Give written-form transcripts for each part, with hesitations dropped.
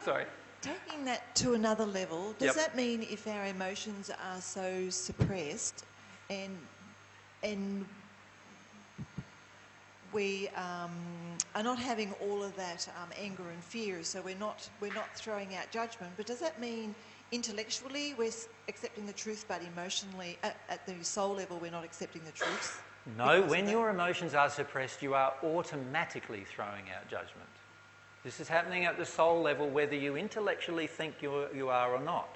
Sorry. Taking that to another level, does that mean if our emotions are so suppressed and we are not having all of that anger and fear, so we're not throwing out judgment, but does that mean intellectually we're accepting the truth, but emotionally at the soul level we're not accepting the truth? No, when your emotions are suppressed, you are automatically throwing out judgment. This is happening at the soul level, whether you intellectually think you are or not.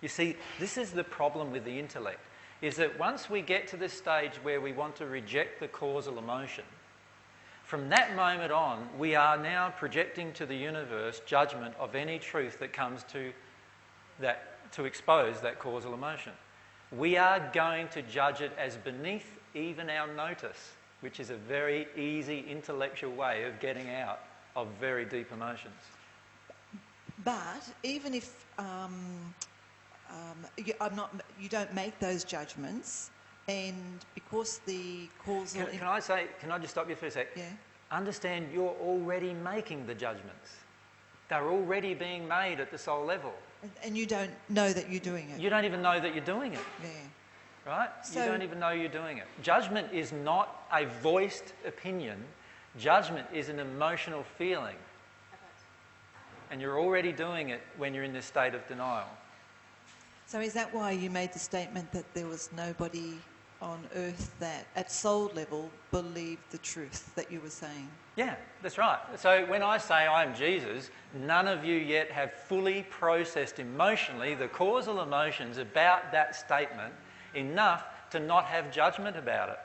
You see, this is the problem with the intellect, is that once we get to this stage where we want to reject the causal emotion, from that moment on, we are now projecting to the universe judgment of any truth that comes to expose that causal emotion. We are going to judge it as beneath even our notice, which is a very easy intellectual way of getting out of very deep emotions. But even if you don't make those judgments, and because the causal... Can I just stop you for a sec? Yeah. Understand you're already making the judgments. They're already being made at the soul level. And you don't know that you're doing it. You don't even know that you're doing it. Yeah. Right? So, you don't even know you're doing it. Judgment is not a voiced opinion. Judgment is an emotional feeling. And you're already doing it when you're in this state of denial. So is that why you made the statement that there was nobody on earth that at soul level believed the truth that you were saying? Yeah, that's right. So when I say I'm Jesus, none of you yet have fully processed emotionally the causal emotions about that statement enough to not have judgment about it.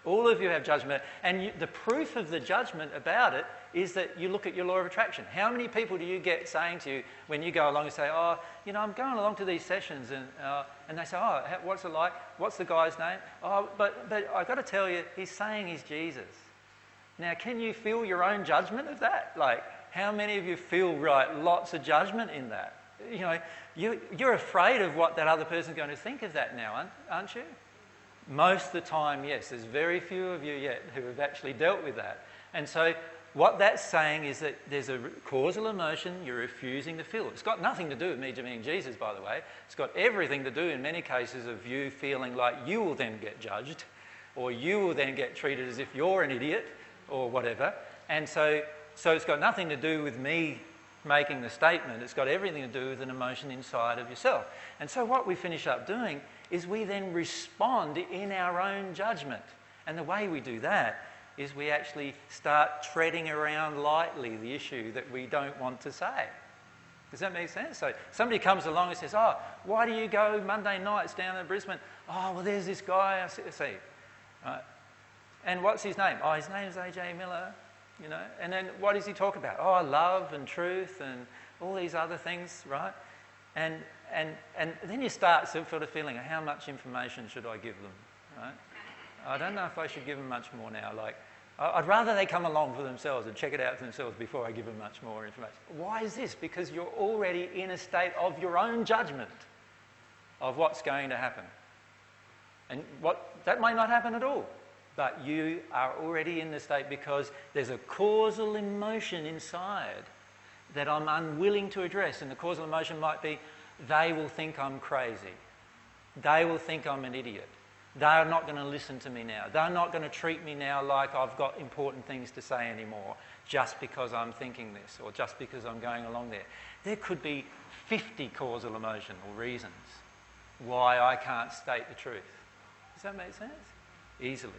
All of you have judgment, and the proof of the judgment about it is that you look at your law of attraction. How many people do you get saying to you when you go along and say, oh, you know, I'm going along to these sessions, and they say, oh, what's it like? What's the guy's name? Oh, but I've got to tell you, he's saying he's Jesus. Now, can you feel your own judgment of that? Like, how many of you feel, lots of judgment in that? You know, you're afraid of what that other person's going to think of that now, aren't you? Most of the time, yes. There's very few of you yet who have actually dealt with that. And so what that's saying is that there's a causal emotion you're refusing to feel. It's got nothing to do with me being Jesus, by the way. It's got everything to do, in many cases, of you feeling like you will then get judged, or you will then get treated as if you're an idiot, or whatever. And so it's got nothing to do with me making the statement. It's got everything to do with an emotion inside of yourself. And so what we finish up doing is we then respond in our own judgment. And the way we do that is we actually start treading around lightly the issue that we don't want to say. Does that make sense? So somebody comes along and says, oh, why do you go Monday nights down in Brisbane? Oh, well, there's this guy I see. Right? And what's his name? Oh, his name is AJ Miller. You know, and then what does he talk about? Oh, love and truth and all these other things, right? And then you start sort of feeling, how much information should I give them, right? I don't know if I should give them much more now. Like, I'd rather they come along for themselves and check it out for themselves before I give them much more information. Why is this? Because you're already in a state of your own judgment of what's going to happen. And that might not happen at all. But you are already in the state because there's a causal emotion inside that I'm unwilling to address. And the causal emotion might be, they will think I'm crazy. They will think I'm an idiot. They're not going to listen to me now. They're not going to treat me now like I've got important things to say anymore just because I'm thinking this or just because I'm going along there. There could be 50 causal emotional reasons why I can't state the truth. Does that make sense? Easily.